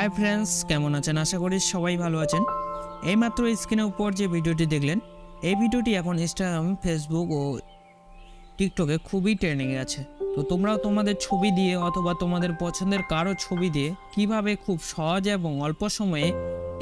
Hi friends, কেমন আছেন? আশা করি সবাই ভালো আছেন। এইমাত্র স্ক্রিনের উপর যে ভিডিওটি দেখলেন, এই ভিডিওটি এখন ইনস্টাগ্রাম, ফেসবুক ও টিকটকে খুবই ট্রেন্ডিংয়ে আছে। তো তোমরাও তোমাদের ছবি দিয়ে অথবা তোমাদের পছন্দের কারো ছবি দিয়ে কিভাবে খুব সহজ এবং অল্প সময়ে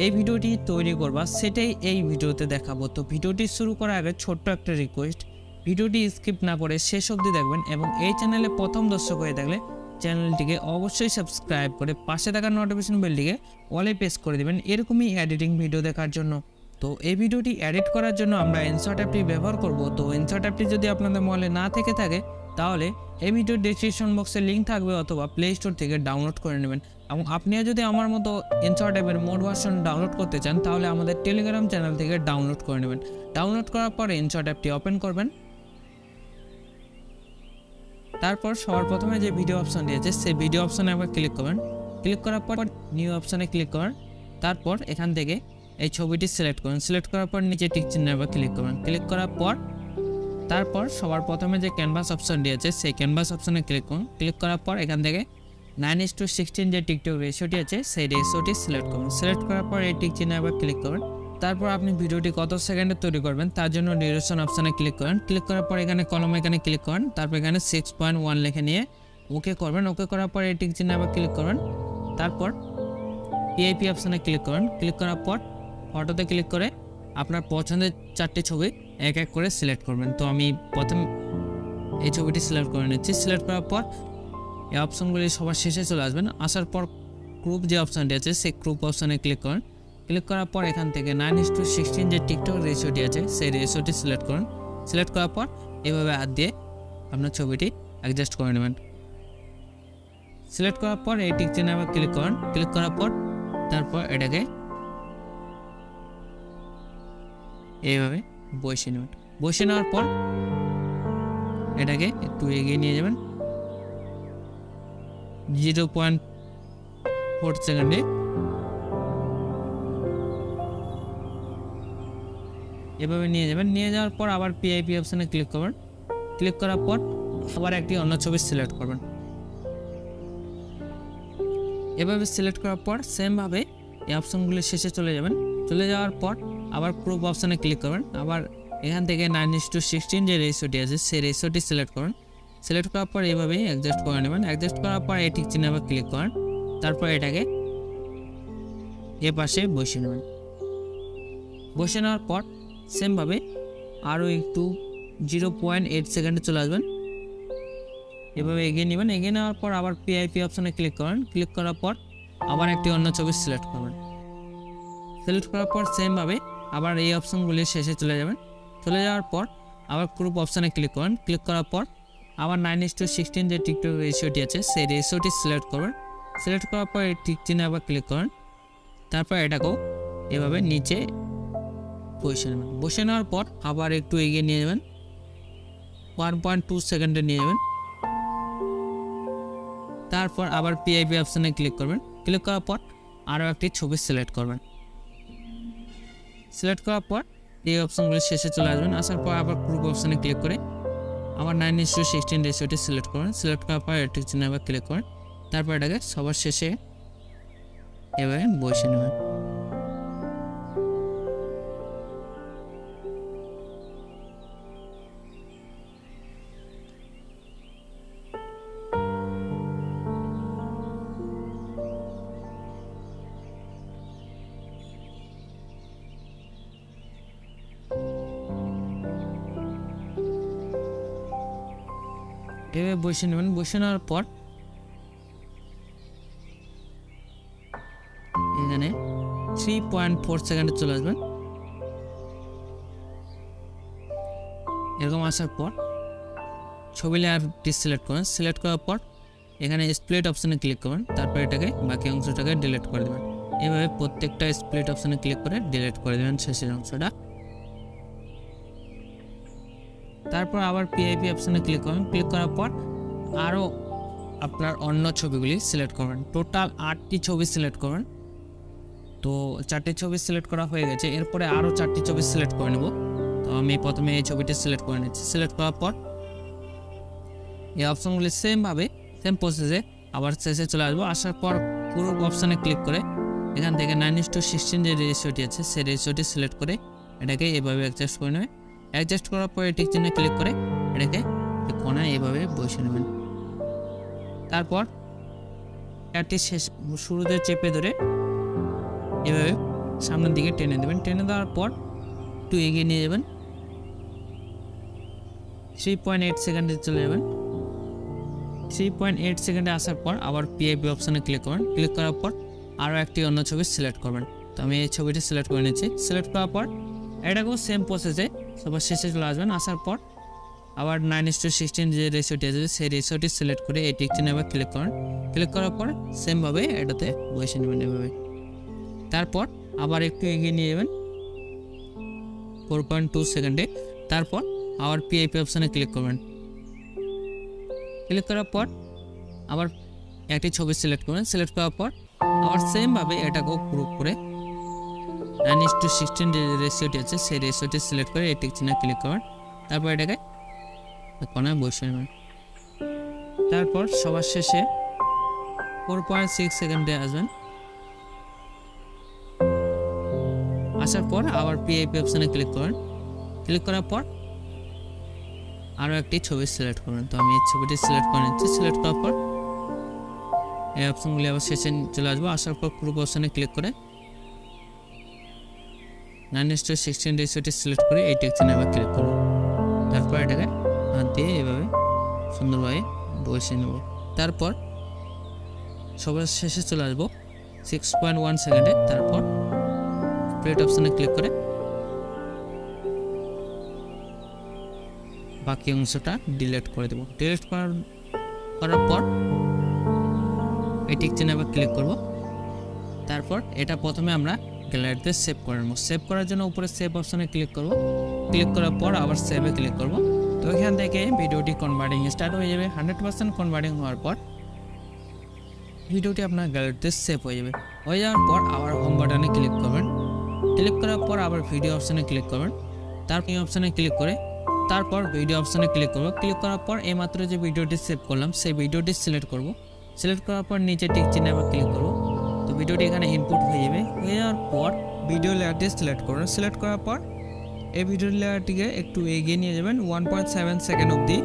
এই ভিডিওটি তৈরি করবা, সেটাই এই ভিডিওতে দেখাবো। তো ভিডিওটি শুরু করার আগে ছোট্ট একটা রিকোয়েস্ট, ভিডিওটি স্কিপ না করে শেষ অবধি দেখবেন এবং এই চ্যানেলে প্রথম দর্শক হয়ে থাকলে চ্যানেলটিকে অবশ্যই সাবস্ক্রাইব করে পাশে থাকা নোটিফিকেশন বেলটিকে অলে প্রেস করে দেবেন এরকমই এডিটিং ভিডিও দেখার জন্য। তো এই ভিডিওটি এডিট করার জন্য আমরা ইনশট অ্যাপটি ব্যবহার করব। তো ইনশট অ্যাপটি যদি আপনাদের মোবাইলে না থেকে থাকে তাহলে এই ভিডিওর ডেসক্রিপশন বক্সে লিঙ্ক থাকবে অথবা প্লে স্টোর থেকে ডাউনলোড করে নেবেন। এবং আপনিও যদি আমার মতো ইনশট অ্যাপের মোড ভার্সন ডাউনলোড করতে চান তাহলে আমাদের টেলিগ্রাম চ্যানেল থেকে ডাউনলোড করে নেবেন। ডাউনলোড করার পর ইনশট অ্যাপটি ওপেন করবেন। তারপর সবার প্রথমে যে ভিডিও অপশনটি আছে সেই ভিডিও অপশনে একবার ক্লিক করবেন। ক্লিক করার পর নিউ অপশনে ক্লিক করবেন। তারপর এখান থেকে এই ছবিটি সিলেক্ট করুন। সিলেক্ট করার পর নিচে টিক চিহ্নে একবার ক্লিক করবেন। ক্লিক করার পর তারপর সবার প্রথমে যে ক্যানভাস অপশনটি আছে সেই ক্যানভাস অপশনে ক্লিক করুন। ক্লিক করার পর এখান থেকে 9:16 যে টিকটক রেশিওটি আছে সেই রেশিওটি সিলেক্ট করুন। সিলেক্ট করার পর এই টিক চিহ্নে একবার ক্লিক করবেন। তারপর আপনি ভিডিওটি কত সেকেন্ডে তৈরি করবেন তার জন্য ডিউরেশন অপশানে ক্লিক করেন। ক্লিক করার পর এখানে কলম এখানে ক্লিক করেন। তারপর এখানে 6.1 লিখে নিয়ে ওকে করবেন। ওকে করার পর এই টিক চিহ্নে আবার ক্লিক করবেন। তারপর পিআইপি অপশানে ক্লিক করেন। ক্লিক করার পর ফটোতে ক্লিক করে আপনার পছন্দের 4টি ছবি এক এক করে সিলেক্ট করবেন। তো আমি প্রথম এই ছবিটি সিলেক্ট করে নিচ্ছি। সিলেক্ট করার পর এই অপশানগুলি সবার শেষে চলে আসবেন। আসার পর গ্রুপ যে অপশানটি আছে সেই গ্রুপ অপশানে ক্লিক করেন। ক্লিক করার পর এখান থেকে 9:16 যে টিকটক রেশিওটি আছে সেই রেশিওটি সিলেক্ট করুন। সিলেক্ট করার পর এভাবে হাত দিয়ে আপনার ছবিটি অ্যাডজাস্ট করে নেবেন। সিলেক্ট করার পর এই টিক চিহ্নে আবার ক্লিক করুন। ক্লিক করার পর তারপর এটাকে এইভাবে বসিয়ে নেবেন। বসিয়ে নেওয়ার পর এটাকে একটু এগিয়ে নিয়ে যাবেন 0.4 সেকেন্ডে। এভাবে নিয়ে যাবেন। নিয়ে যাওয়ার পর আবার পিআইপি অপশানে ক্লিক করবেন। ক্লিক করার পর আবার একটি অন্য ছবি সিলেক্ট করবেন। এভাবে সিলেক্ট করার পর সেমভাবে এই অপশানগুলি শেষে চলে যাবেন। চলে যাওয়ার পর আবার গ্রুপ অপশানে ক্লিক করবেন। আবার এখান থেকে 9:16 যে রেশিওটি আছে সেই রেশিওটি সিলেক্ট করুন। সিলেক্ট করার পর এইভাবেই অ্যাডজাস্ট করে নেবেন। অ্যাডজাস্ট করার পর এই ঠিক চিহ্নে আবার ক্লিক করেন। তারপর এটাকে এ পাশে বসিয়ে নেবেন। বসে নেওয়ার পর সেমভাবে আরও একটু 0.8 সেকেন্ডে চলে আসবেন। এভাবে এগিয়ে নেবেন। এগিয়ে নেওয়ার পর আবার পিআইপি অপশানে ক্লিক করেন। ক্লিক করার পর আবার একটি অন্য ছবি সিলেক্ট করবেন। সিলেক্ট করার পর সেমভাবে আবার এই অপশানগুলি শেষে চলে যাবেন। চলে যাওয়ার পর আবার গ্রুপ অপশানে ক্লিক করেন। ক্লিক করার পর আবার 9:16 যে টিকটক রেশিওটি আছে সেই রেশিওটি সিলেক্ট করবেন। সিলেক্ট করার পর এই টিক চিহ্নে আবার ক্লিক করেন। তারপর এটাকেও এভাবে নিচে বসে নেবেন। বসে নেওয়ার পর আবার একটু এগিয়ে নিয়ে যাবেন 1.2 সেকেন্ডে নিয়ে যাবেন। তারপর আবার পিআইপি অপশানে ক্লিক করবেন। ক্লিক করার পর আরও একটি ছবি সিলেক্ট করবেন। সিলেক্ট করার পর এই অপশানগুলি শেষে চলে আসবেন। আসার পর আবার গ্রুপ অপশানে ক্লিক করে আবার 9:16 রেশিওটি সিলেক্ট করবেন। সিলেক্ট করার পর এটি চিহ্নে আবার ক্লিক করেন। তারপর এটাকে সবার শেষে এভাবে বসে নেবেন। এভাবে বসে নেবেন। বসে নেওয়ার পর এখানে 3.4 সেকেন্ডে চলে আসবেন। এরকম আসার পর ছবি লেয়ারটি সিলেক্ট করেন। সিলেক্ট করার পর এখানে স্প্লিট অপশানে ক্লিক করবেন। তারপর এটাকে বাকি অংশটাকে ডিলিট করে দেবেন। এভাবে প্রত্যেকটা স্প্লিট অপশানে ক্লিক করে ডিলিট করে দেবেন শেষের অংশটা। তারপর আবার পিআইপি অপশানে ক্লিক করবেন। ক্লিক করার পর আরও আপনার অন্য ছবিগুলি সিলেক্ট করবেন। টোটাল 8টি ছবি সিলেক্ট করবেন। তো 4টি ছবি সিলেক্ট করা হয়ে গেছে। এরপরে আরও 4টি ছবি সিলেক্ট করে নেব। তো আমি প্রথমে এই ছবিটি সিলেক্ট করে নিচ্ছি। সিলেক্ট করার পর এই অপশনগুলি সেম প্রসেসে আবার শেষে চলে আসবো। আসার পর গ্রুপ অপশানে ক্লিক করে এখান থেকে 9:16 যে রেশিওটি আছে সেই রেশিওটি সিলেক্ট করে এটাকে এভাবে অ্যাডজাস্ট করে নেবেন। অ্যাডজাস্ট করার পরে টিক চিহ্নে ক্লিক করে এটাকে কোণায় এভাবে বসিয়ে নেবেন। তারপর এটি শুরুতে চেপে ধরে এভাবে সামনের দিকে টেনে দেবেন। টেনে দেওয়ার পর একটু এগিয়ে নিয়ে যাবেন, 3.8 সেকেন্ডে চলে যাবেন। 3.8 সেকেন্ডে আসার পর আবার পিআইপি অপশানে ক্লিক করবেন। ক্লিক করার পর আরও একটি অন্য ছবি সিলেক্ট করবেন। তো আমি এই ছবিটি সিলেক্ট করে নিচ্ছি। সিলেক্ট করার পর এটাকেও সেম প্রসেসে সবার শেষে চলে আসবেন। আসার পর আবার 9:16 যে রেশিওটি আছে সেই রেশিওটি সিলেক্ট করে এই টিক চিহ্নে আবার ক্লিক করেন। ক্লিক করার পর সেমভাবে এটাতে বসে নেবেন এভাবে। তারপর আবার একটু এগিয়ে নিয়ে যাবেন 4.2 সেকেন্ডে। তারপর আবার পিআইপি অপশানে ক্লিক করবেন। ক্লিক করার পর আবার একটি ছবি সিলেক্ট করবেন। সিলেক্ট করার পর আবার সেমভাবে এটাকেও গ্রুপ করে 9:16 যে রেশিওটি আছে সেই রেশিওটি সিলেক্ট করে এই টিক চিহ্নে ক্লিক করবেন। তারপর এটাকে কোণায় বসিয়ে নেবেন। তারপর সবার শেষে 4.6 সেকেন্ডে আসবেন। আসার পর আবার পিআইপি অপশানে ক্লিক করেন। ক্লিক করার পর আরও একটি ছবি সিলেক্ট করবেন। তো আমি এই ছবিটি সিলেক্ট করে নিচ্ছি। সিলেক্ট করার পর এই অপশনগুলি আবার শেষে চলে আসবো। আসার পর গ্রুপ অপশানে ক্লিক করে 9:16 রেশিওটি সিলেক্ট করে এই টিক চিহ্নে আবার ক্লিক করব। তারপর এটাকে হাত দিয়ে এভাবে সুন্দরভাবে বসিয়ে নেব। তারপর সবার শেষে চলে আসবো 6.1 সেকেন্ডে। তারপর প্লেট অপশানে ক্লিক করে বাকি অংশটা ডিলিট করে দেব। ডিলিট করার পর এই টিক চিহ্নে আবার ক্লিক করব। তারপর এটা প্রথমে আমরা গ্যালারিতে সেভ করে নেব। সেভ করার জন্য উপরে সেভ অপশানে ক্লিক করব। ক্লিক করার পর আবার সেভে ক্লিক করব। তো এখান থেকে ভিডিওটি কনভার্টিং স্টার্ট হয়ে যাবে। 100% কনভার্টিং হওয়ার পর ভিডিওটি আপনার গ্যালারিতে সেভ হয়ে যাবে। হয়ে যাওয়ার পর আবার হোম বাটনে ক্লিক করবেন। ক্লিক করার পর আবার ভিডিও অপশানে ক্লিক করবেন। তারপর এই অপশানে ক্লিক করে তারপর ভিডিও অপশানে ক্লিক করব। ক্লিক করার পর এইমাত্র যে ভিডিওটি সেভ করলাম সেই ভিডিওটি সিলেক্ট করব। সিলেক্ট করার পর নিচে টিক চিহ্নে আবার ক্লিক করব। তো ভিডিওটি এখানে ইনপুট হয়ে যাবে। হয়ে যাওয়ার পর ভিডিও লেয়ারটি সিলেক্ট করুন। সিলেক্ট করার পর এই ভিডিও লেয়ারটিকে একটু এগিয়ে নিয়ে যাবেন 1.7 সেকেন্ড অবধি।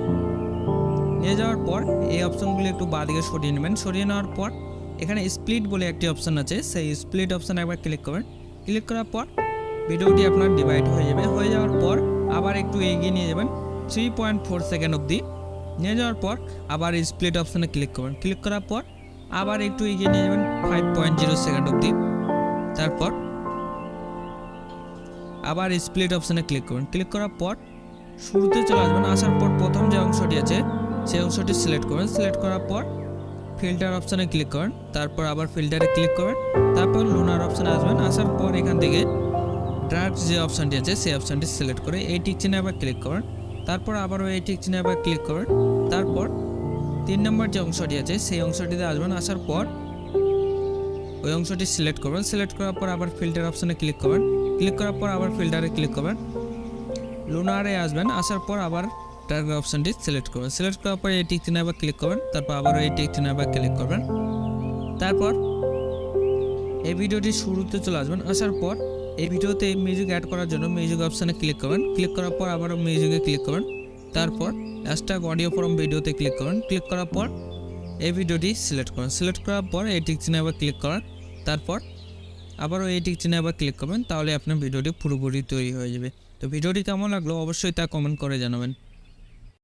নিয়ে যাওয়ার পর এই অপশনগুলি একটু বাঁদিকে সরিয়ে নেবেন। সরিয়ে নেওয়ার পর এখানে স্প্লিট বলে একটি অপশন আছে, সেই স্প্লিট অপশানে একবার ক্লিক করবেন। ক্লিক করার পর ভিডিওটি আপনার ডিভাইড হয়ে যাবে। হয়ে যাওয়ার পর আবার একটু এগিয়ে নিয়ে যাবেন 3.4 সেকেন্ড অবধি। নিয়ে যাওয়ার পর আবার স্প্লিট অপশানে ক্লিক করবেন। ক্লিক করার পর আবার একটু এগিয়ে নিয়ে যাবেন 5.0 সেকেন্ড অবধি। তারপর আবার স্প্লিট অপশানে ক্লিক করবেন। ক্লিক করার পর শুরুতে চলে আসবেন। আসার পর প্রথম যে অংশটি আছে সেই অংশটি সিলেক্ট করবেন। সিলেক্ট করার পর ফিল্টার অপশানে ক্লিক করেন। তারপর আবার ফিল্টারে ক্লিক করবেন। তারপর লুনার অপশানে আসবেন। আসার পর এখান থেকে ড্রাগ যে অপশানটি আছে সেই অপশানটি সিলেক্ট করে এই টিক চিহ্নে আবার ক্লিক করেন। তারপর আবারও এই টিক চিহ্নে আবার ক্লিক করেন। তারপর 3 নম্বর যে অংশটি আছে সেই অংশটিতে আসবেন। আসার পর ওই অংশটি সিলেক্ট করবেন। সিলেক্ট করার পর আবার ফিল্টার অপশানে ক্লিক করবেন। ক্লিক করার পর আবার ফিল্টারে ক্লিক করবেন। লুনারে আসবেন। আসার পর আবার ড্রাগ অপশানটি সিলেক্ট করবেন। সিলেক্ট করার পর এই টিক চিহ্নে আবার ক্লিক করবেন। তারপর আবারও এই টিক চিহ্নে আবার ক্লিক করবেন। তারপর এই ভিডিওটি শুরুতে চলে আসবেন। আসার পর এই ভিডিওতে মিউজিক অ্যাড করার জন্য মিউজিক অপশানে ক্লিক করবেন। ক্লিক করার পর আবারও মিউজিকে ক্লিক করবেন। তারপর হ্যাশট্যাগ অডিও ফ্রম ভিডিওতে ক্লিক করুন। ক্লিক করার পর এই ভিডিওটি সিলেক্ট করুন। সিলেক্ট করার পর এই টিক চিহ্নে আবার ক্লিক করেন। তারপর আবারও এই টিক চিহ্নে আবার ক্লিক করবেন। তাহলে আপনার ভিডিওটি পুরোপুরি তৈরি হয়ে যাবে। তো ভিডিওটি কেমন লাগলো অবশ্যই তা কমেন্ট করে জানাবেন।